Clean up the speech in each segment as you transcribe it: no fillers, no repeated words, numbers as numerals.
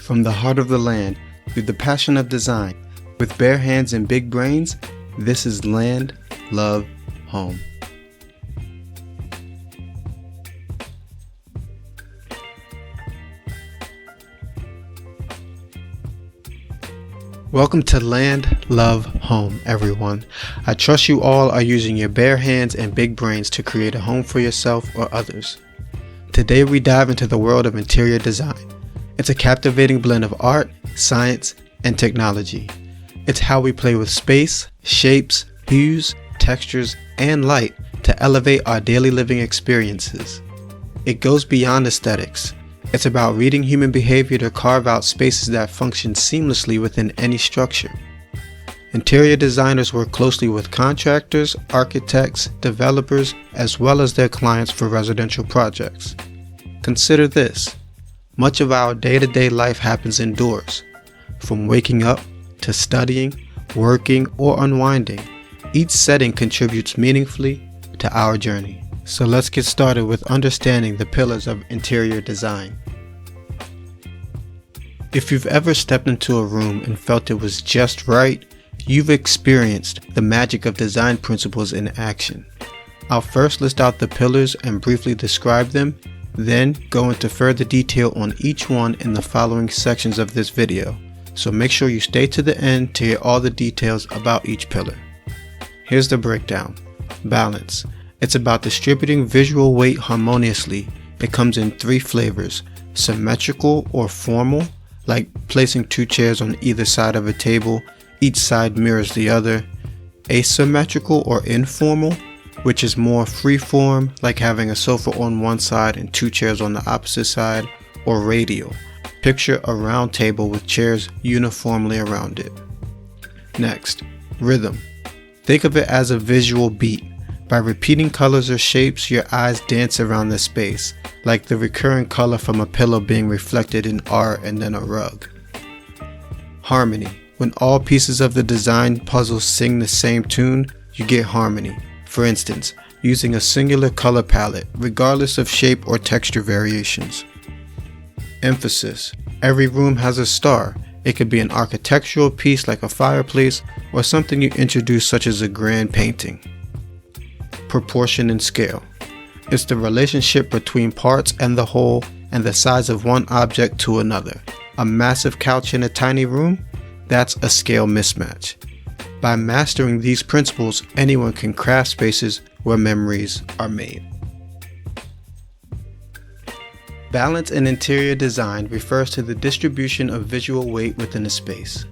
From the heart of the land, through the passion of design, with bare hands and big brains, this is Land, Love, Home. Welcome to Land, Love, Home, everyone. I trust you all are using your bare hands and big brains to create a home for yourself or others. Today we dive into the world of interior design. It's a captivating blend of art, science, and technology. It's how we play with space, shapes, hues, textures, and light to elevate our daily living experiences. It goes beyond aesthetics. It's about reading human behavior to carve out spaces that function seamlessly within any structure. Interior designers work closely with contractors, architects, developers, as well as their clients for residential projects. Consider this. Much of our day-to-day life happens indoors. From waking up to studying, working, or unwinding, each setting contributes meaningfully to our journey. So let's get started with understanding the pillars of interior design. If you've ever stepped into a room and felt it was just right, you've experienced the magic of design principles in action. I'll first list out the pillars and briefly describe them, then go into further detail on each one in the following sections of this video. So make sure you stay to the end to hear all the details about each pillar. Here's the breakdown. Balance. It's about distributing visual weight harmoniously. It comes in three flavors: symmetrical or formal, like placing two chairs on either side of a table, each side mirrors the other; asymmetrical or informal, which is more free-form, like having a sofa on one side and two chairs on the opposite side; or radial. Picture a round table with chairs uniformly around it. Next, rhythm. Think of it as a visual beat. By repeating colors or shapes, your eyes dance around the space, like the recurring color from a pillow being reflected in art and then a rug. Harmony. When all pieces of the design puzzle sing the same tune, you get harmony. For instance, using a singular color palette, regardless of shape or texture variations. Emphasis. Every room has a star. It could be an architectural piece like a fireplace, or something you introduce such as a grand painting. Proportion and scale. It's the relationship between parts and the whole, and the size of one object to another. A massive couch in a tiny room? That's a scale mismatch. By mastering these principles, anyone can craft spaces where memories are made. Balance in interior design refers to the distribution of visual weight within a space.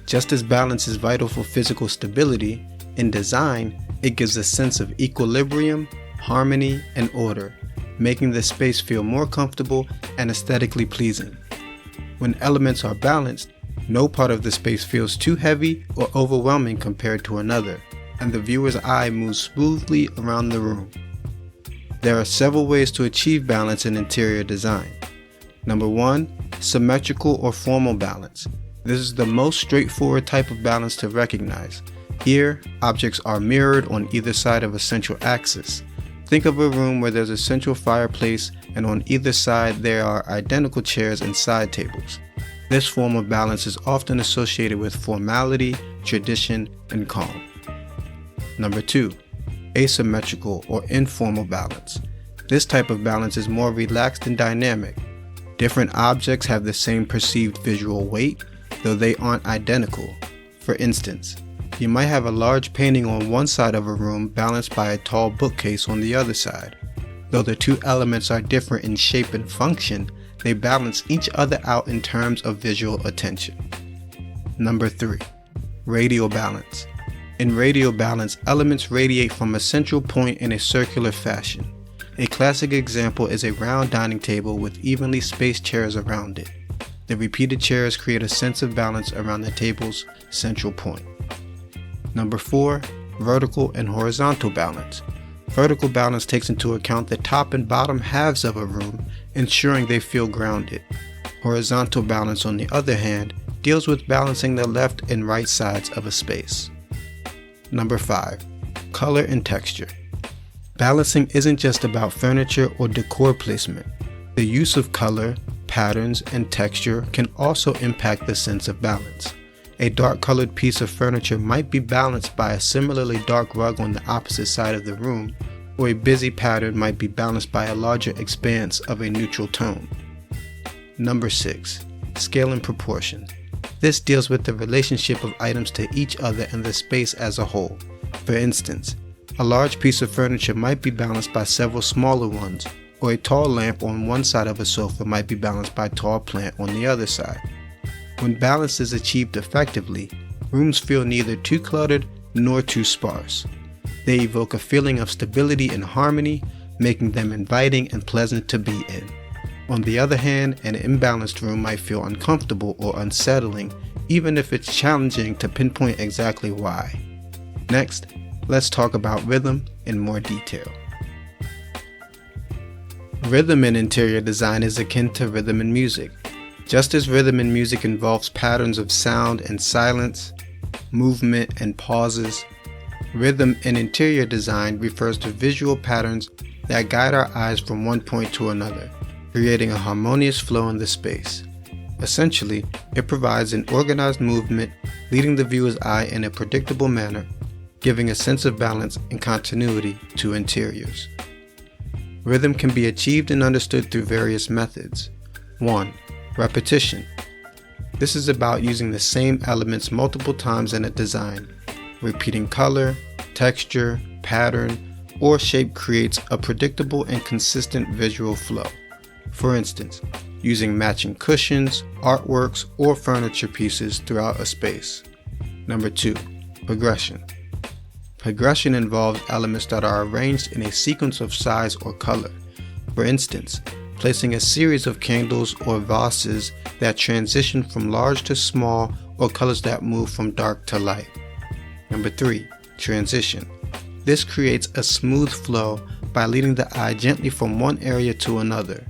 Just as balance is vital for physical stability, in design, it gives a sense of equilibrium, harmony, and order, making the space feel more comfortable and aesthetically pleasing. When elements are balanced, no part of the space feels too heavy or overwhelming compared to another, and the viewer's eye moves smoothly around the room. There are several ways to achieve balance in interior design. Number 1, symmetrical or formal balance. This is the most straightforward type of balance to recognize. Here, objects are mirrored on either side of a central axis. Think of a room where there's a central fireplace, and on either side there are identical chairs and side tables. This form of balance is often associated with formality, tradition, and calm. Number 2, asymmetrical or informal balance. This type of balance is more relaxed and dynamic. Different objects have the same perceived visual weight, though they aren't identical. For instance, you might have a large painting on one side of a room balanced by a tall bookcase on the other side. Though the two elements are different in shape and function, they balance each other out in terms of visual attention. Number 3, radial balance. In radial balance, elements radiate from a central point in a circular fashion. A classic example is a round dining table with evenly spaced chairs around it. The repeated chairs create a sense of balance around the table's central point. Number 4, vertical and horizontal balance. Vertical balance takes into account the top and bottom halves of a room, ensuring they feel grounded. Horizontal balance, on the other hand, deals with balancing the left and right sides of a space. Number 5, color and texture. Balancing isn't just about furniture or decor placement. The use of color, patterns and texture can also impact the sense of balance. A dark colored piece of furniture might be balanced by a similarly dark rug on the opposite side of the room, or a busy pattern might be balanced by a larger expanse of a neutral tone. Number 6. Scale and proportion. This deals with the relationship of items to each other and the space as a whole. For instance, a large piece of furniture might be balanced by several smaller ones, or a tall lamp on one side of a sofa might be balanced by a tall plant on the other side. When balance is achieved effectively, rooms feel neither too cluttered nor too sparse. They evoke a feeling of stability and harmony, making them inviting and pleasant to be in. On the other hand, an imbalanced room might feel uncomfortable or unsettling, even if it's challenging to pinpoint exactly why. Next, let's talk about rhythm in more detail. Rhythm in interior design is akin to rhythm in music. Just as rhythm in music involves patterns of sound and silence, movement and pauses, rhythm in interior design refers to visual patterns that guide our eyes from one point to another, creating a harmonious flow in the space. Essentially, it provides an organized movement, leading the viewer's eye in a predictable manner, giving a sense of balance and continuity to interiors. Rhythm can be achieved and understood through various methods. 1. Repetition. This is about using the same elements multiple times in a design. Repeating color, texture, pattern, or shape creates a predictable and consistent visual flow. For instance, using matching cushions, artworks, or furniture pieces throughout a space. Number 2. Progression. Progression involves elements that are arranged in a sequence of size or color. For instance, placing a series of candles or vases that transition from large to small, or colors that move from dark to light. Number 3. Transition. This creates a smooth flow by leading the eye gently from one area to another.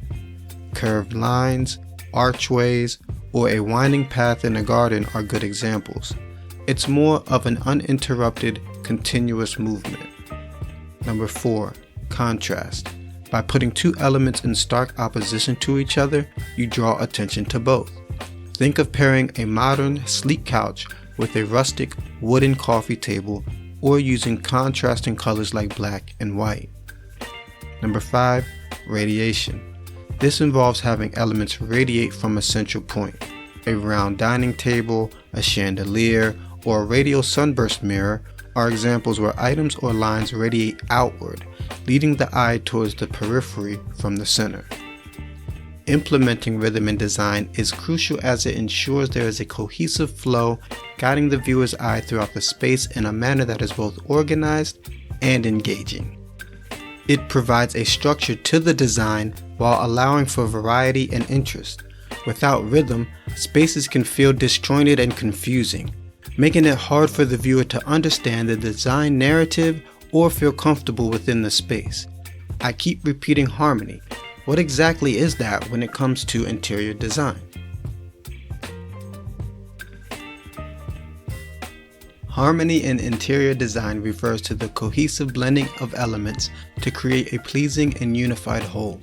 Curved lines, archways, or a winding path in a garden are good examples. It's more of an uninterrupted, continuous movement. Number 4. Contrast. By putting two elements in stark opposition to each other, you draw attention to both. Think of pairing a modern, sleek couch with a rustic, wooden coffee table, or using contrasting colors like black and white. Number 5. Radiation. This involves having elements radiate from a central point. A round dining table, a chandelier, or a radial sunburst mirror are examples where items or lines radiate outward, leading the eye towards the periphery from the center. Implementing rhythm in design is crucial as it ensures there is a cohesive flow, guiding the viewer's eye throughout the space in a manner that is both organized and engaging. It provides a structure to the design while allowing for variety and interest. Without rhythm, spaces can feel disjointed and confusing, making it hard for the viewer to understand the design narrative or feel comfortable within the space. I keep repeating harmony. What exactly is that when it comes to interior design? Harmony in interior design refers to the cohesive blending of elements to create a pleasing and unified whole.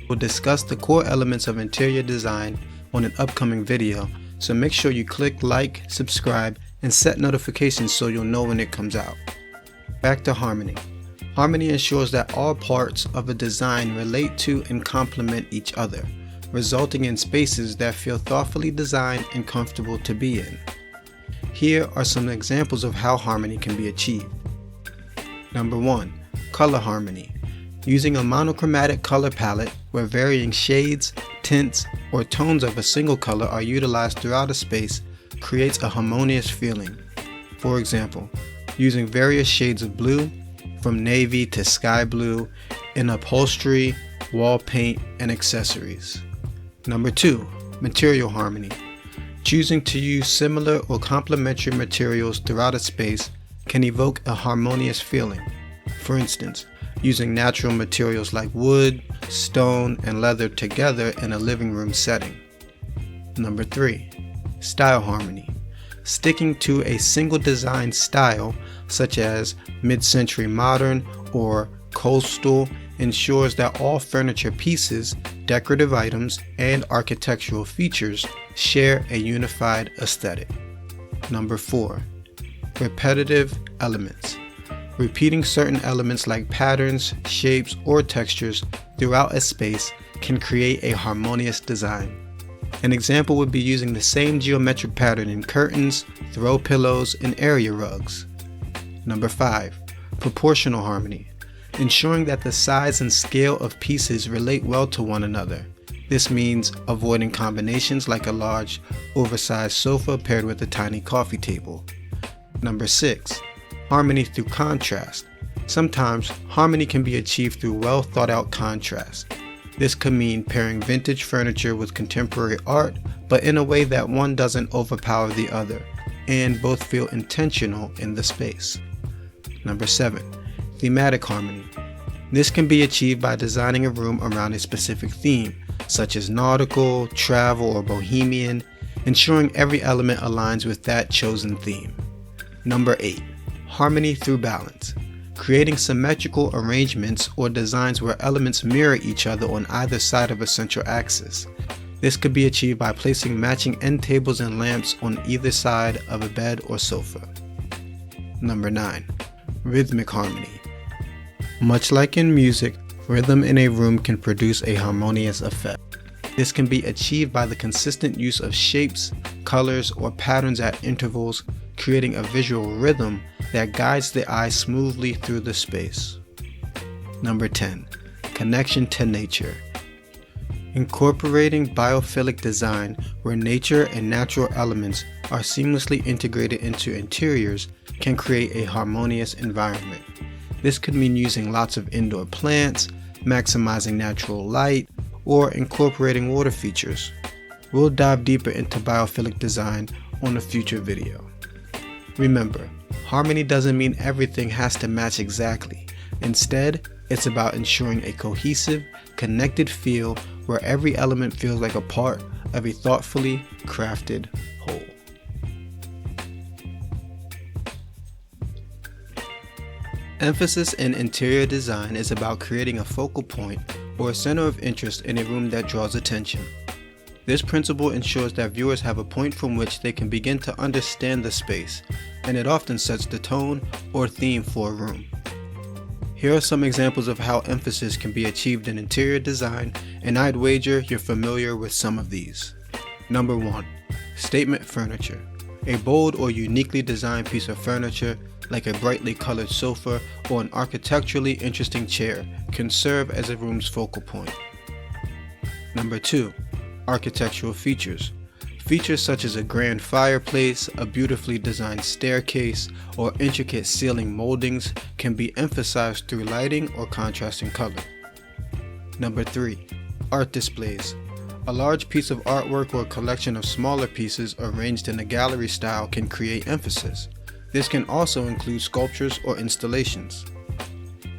We'll discuss the core elements of interior design on an upcoming video, so make sure you click like, subscribe, and set notifications so you'll know when it comes out. Back to harmony. Harmony ensures that all parts of a design relate to and complement each other, resulting in spaces that feel thoughtfully designed and comfortable to be in. Here are some examples of how harmony can be achieved. Number 1. Color harmony. Using a monochromatic color palette where varying shades, tints, or tones of a single color are utilized throughout a space creates a harmonious feeling. For example, using various shades of blue, from navy to sky blue, in upholstery, wall paint, and accessories. Number 2. Material harmony. Choosing to use similar or complementary materials throughout a space can evoke a harmonious feeling. For instance, using natural materials like wood, stone, and leather together in a living room setting. Number 3. Style harmony. Sticking to a single design style, such as mid-century modern or coastal, ensures that all furniture pieces decorative items, and architectural features share a unified aesthetic. Number 4. Repetitive elements. Repeating certain elements like patterns, shapes, or textures throughout a space can create a harmonious design. An example would be using the same geometric pattern in curtains, throw pillows, and area rugs. Number 5. Proportional harmony. Ensuring that the size and scale of pieces relate well to one another. This means avoiding combinations like a large, oversized sofa paired with a tiny coffee table. Number 6. Harmony through contrast. Sometimes, harmony can be achieved through well thought out contrast. This could mean pairing vintage furniture with contemporary art, but in a way that one doesn't overpower the other, and both feel intentional in the space. Number 7. Thematic harmony. This can be achieved by designing a room around a specific theme, such as nautical, travel, or bohemian, ensuring every element aligns with that chosen theme. Number 8. Harmony through balance. Creating symmetrical arrangements or designs where elements mirror each other on either side of a central axis. This could be achieved by placing matching end tables and lamps on either side of a bed or sofa. Number 9. Rhythmic harmony. Much like in music, rhythm in a room can produce a harmonious effect. This can be achieved by the consistent use of shapes, colors, or patterns at intervals, creating a visual rhythm that guides the eye smoothly through the space. Number 10. Connection to nature. Incorporating biophilic design where nature and natural elements are seamlessly integrated into interiors can create a harmonious environment. This could mean using lots of indoor plants, maximizing natural light, or incorporating water features. We'll dive deeper into biophilic design on a future video. Remember, harmony doesn't mean everything has to match exactly. Instead, it's about ensuring a cohesive, connected feel where every element feels like a part of a thoughtfully crafted whole. Emphasis in interior design is about creating a focal point or a center of interest in a room that draws attention. This principle ensures that viewers have a point from which they can begin to understand the space, and it often sets the tone or theme for a room. Here are some examples of how emphasis can be achieved in interior design, and I'd wager you're familiar with some of these. Number 1. Statement furniture. A bold or uniquely designed piece of furniture, like a brightly colored sofa or an architecturally interesting chair, can serve as a room's focal point. Number 2. Architectural features. Features such as a grand fireplace, a beautifully designed staircase, or intricate ceiling moldings can be emphasized through lighting or contrasting color. Number 3. Art displays. A large piece of artwork or a collection of smaller pieces arranged in a gallery style can create emphasis. This can also include sculptures or installations.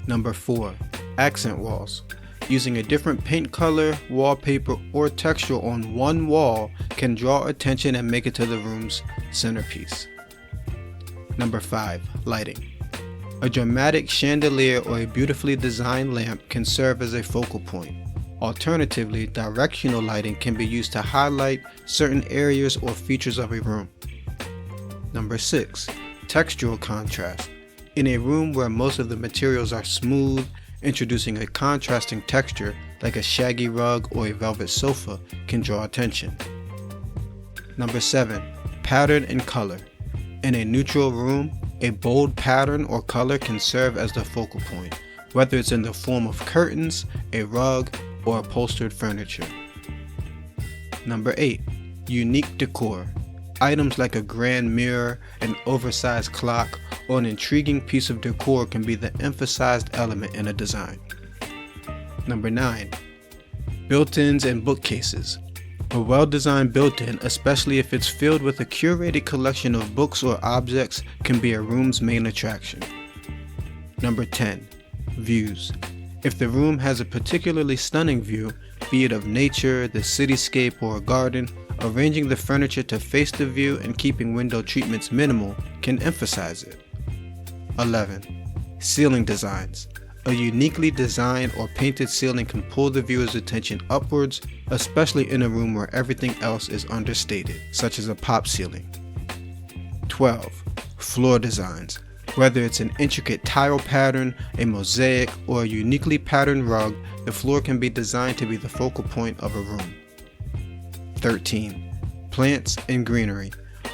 Number 4. Accent walls. Using a different paint color, wallpaper, or texture on one wall can draw attention and make it to the room's centerpiece. Number 5. Lighting. A dramatic chandelier or a beautifully designed lamp can serve as a focal point. Alternatively, directional lighting can be used to highlight certain areas or features of a room. Number 6. Textural contrast. In a room where most of the materials are smooth, introducing a contrasting texture like a shaggy rug or a velvet sofa can draw attention. Number 7. Pattern and color. In a neutral room, a bold pattern or color can serve as the focal point, whether it's in the form of curtains, a rug, or upholstered furniture. Number 8. Unique decor. Items like a grand mirror, an oversized clock, or an intriguing piece of decor can be the emphasized element in a design. Number 9. Built-ins and bookcases. A well-designed built-in, especially if it's filled with a curated collection of books or objects, can be a room's main attraction. Number 10. Views. If the room has a particularly stunning view, be it of nature, the cityscape, or a garden, arranging the furniture to face the view and keeping window treatments minimal can emphasize it. 11. Ceiling designs. A uniquely designed or painted ceiling can pull the viewer's attention upwards, especially in a room where everything else is understated, such as a pop ceiling. 12. Floor designs. Whether it's an intricate tile pattern, a mosaic, or a uniquely patterned rug, the floor can be designed to be the focal point of a room. 13. Plants and greenery.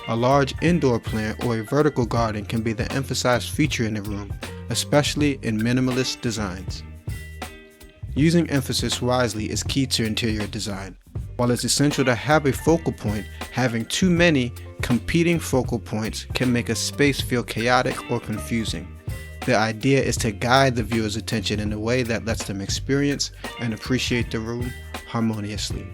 A large indoor plant or a vertical garden can be the emphasized feature in a room, especially in minimalist designs. Using emphasis wisely is key to interior design. While it's essential to have a focal point, having too many competing focal points can make a space feel chaotic or confusing. The idea is to guide the viewer's attention in a way that lets them experience and appreciate the room harmoniously.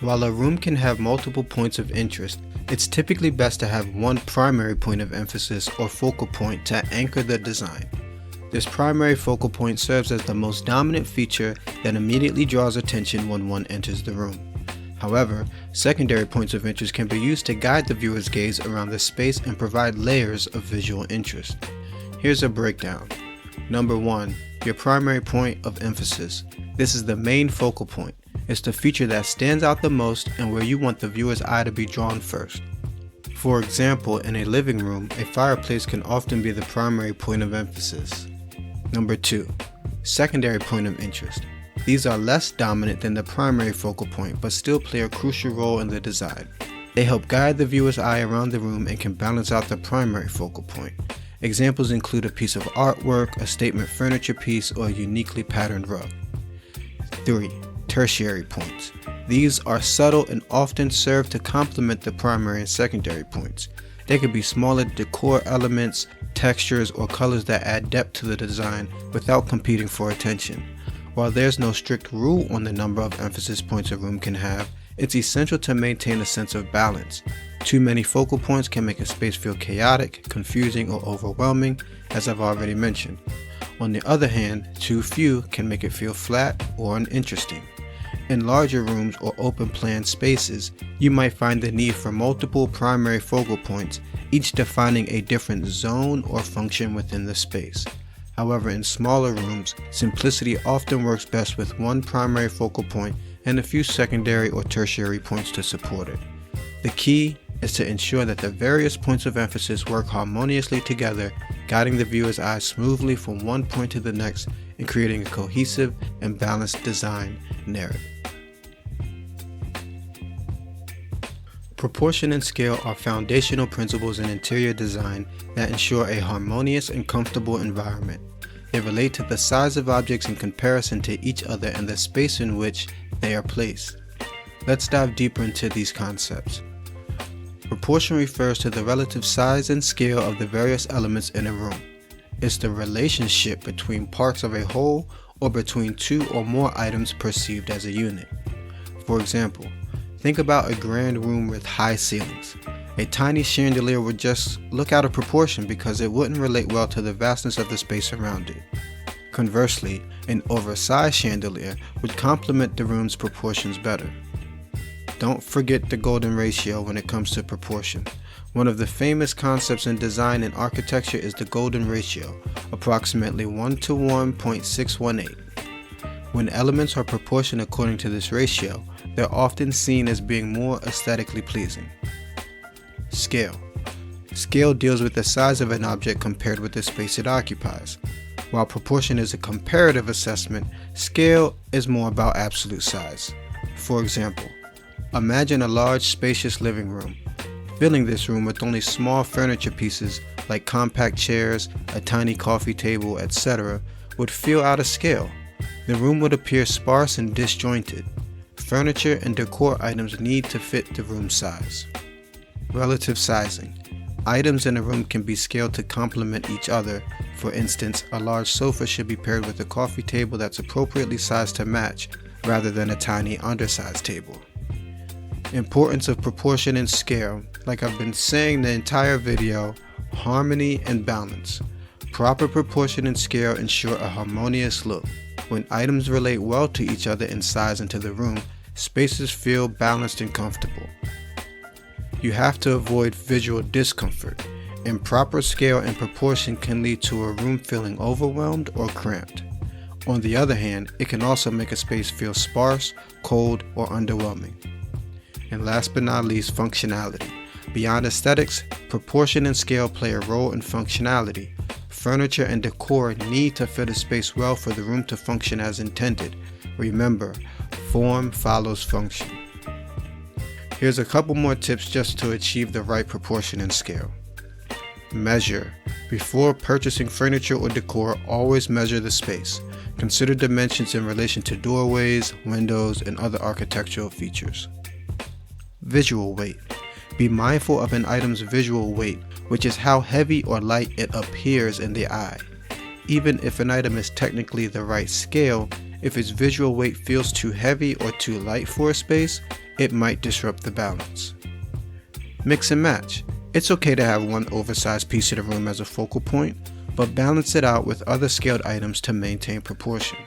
While a room can have multiple points of interest, it's typically best to have one primary point of emphasis or focal point to anchor the design. This primary focal point serves as the most dominant feature that immediately draws attention when one enters the room. However, secondary points of interest can be used to guide the viewer's gaze around the space and provide layers of visual interest. Here's a breakdown. Number 1. Your primary point of emphasis. This is the main focal point. It's the feature that stands out the most and where you want the viewer's eye to be drawn first. For example, in a living room, a fireplace can often be the primary point of emphasis. Number 2. Secondary point of interest. These are less dominant than the primary focal point but still play a crucial role in the design. They help guide the viewer's eye around the room and can balance out the primary focal point. Examples include a piece of artwork, a statement furniture piece, or a uniquely patterned rug. 3. Tertiary points. These are subtle and often serve to complement the primary and secondary points. They could be smaller decor elements, textures, or colors that add depth to the design without competing for attention. While there's no strict rule on the number of emphasis points a room can have, it's essential to maintain a sense of balance. Too many focal points can make a space feel chaotic, confusing, or overwhelming, as I've already mentioned. On the other hand, too few can make it feel flat or uninteresting. In larger rooms or open plan spaces, you might find the need for multiple primary focal points, each defining a different zone or function within the space. However, in smaller rooms, simplicity often works best with one primary focal point and a few secondary or tertiary points to support it. The key is to ensure that the various points of emphasis work harmoniously together, guiding the viewer's eyes smoothly from one point to the next and creating a cohesive and balanced design narrative. Proportion and scale are foundational principles in interior design that ensure a harmonious and comfortable environment. They relate to the size of objects in comparison to each other and the space in which they are placed. Let's dive deeper into these concepts. Proportion refers to the relative size and scale of the various elements in a room. It's the relationship between parts of a whole or between two or more items perceived as a unit. For example, think about a grand room with high ceilings. A tiny chandelier would just look out of proportion because it wouldn't relate well to the vastness of the space around it. Conversely, an oversized chandelier would complement the room's proportions better. Don't forget the golden ratio when it comes to proportion. One of the famous concepts in design and architecture is the golden ratio, approximately 1 to 1.618. When elements are proportioned according to this ratio, they're often seen as being more aesthetically pleasing. Scale. Scale deals with the size of an object compared with the space it occupies. While proportion is a comparative assessment, scale is more about absolute size. For example, imagine a large, spacious living room. Filling this room with only small furniture pieces like compact chairs, a tiny coffee table, etc. would feel out of scale. The room would appear sparse and disjointed. Furniture and decor items need to fit the room size. Relative sizing. Items in a room can be scaled to complement each other. For instance, a large sofa should be paired with a coffee table that's appropriately sized to match, rather than a tiny undersized table. Importance of proportion and scale. Like I've been saying the entire video, harmony and balance. Proper proportion and scale ensure a harmonious look. When items relate well to each other in size and to the room, spaces feel balanced and comfortable. You have to avoid visual discomfort. Improper scale and proportion can lead to a room feeling overwhelmed or cramped. On the other hand, it can also make a space feel sparse, cold, or underwhelming. And last but not least, functionality. Beyond aesthetics, proportion and scale play a role in functionality. Furniture and decor need to fit a space well for the room to function as intended. Remember, form follows function. Here's a couple more tips just to achieve the right proportion and scale. Measure. Before purchasing furniture or decor, always measure the space. Consider dimensions in relation to doorways, windows, and other architectural features. Visual weight. Be mindful of an item's visual weight, which is how heavy or light it appears in the eye. Even if an item is technically the right scale, if its visual weight feels too heavy or too light for a space, it might disrupt the balance. Mix and match. It's okay to have one oversized piece of the room as a focal point, but balance it out with other scaled items to maintain proportion.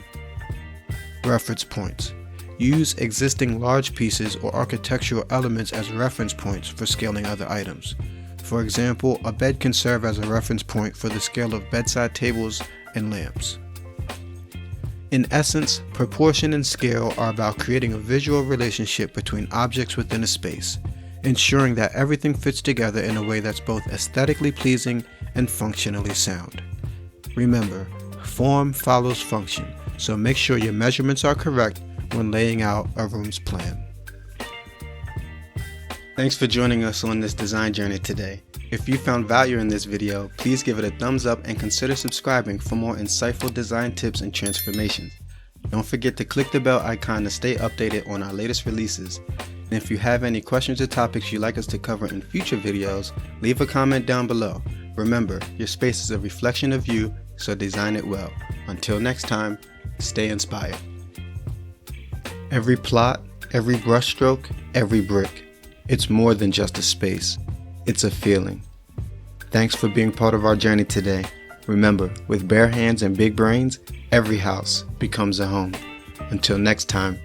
Reference points. Use existing large pieces or architectural elements as reference points for scaling other items. For example, a bed can serve as a reference point for the scale of bedside tables and lamps. In essence, proportion and scale are about creating a visual relationship between objects within a space, ensuring that everything fits together in a way that's both aesthetically pleasing and functionally sound. Remember, form follows function, so make sure your measurements are correct when laying out a room's plan. Thanks for joining us on this design journey today. If you found value in this video, please give it a thumbs up and consider subscribing for more insightful design tips and transformations. Don't forget to click the bell icon to stay updated on our latest releases. And if you have any questions or topics you'd like us to cover in future videos, leave a comment down below. Remember, your space is a reflection of you, so design it well. Until next time, stay inspired. Every plot, every brushstroke, every brick. It's more than just a space. It's a feeling. Thanks for being part of our journey today. Remember, with bare hands and big brains, every house becomes a home. Until next time,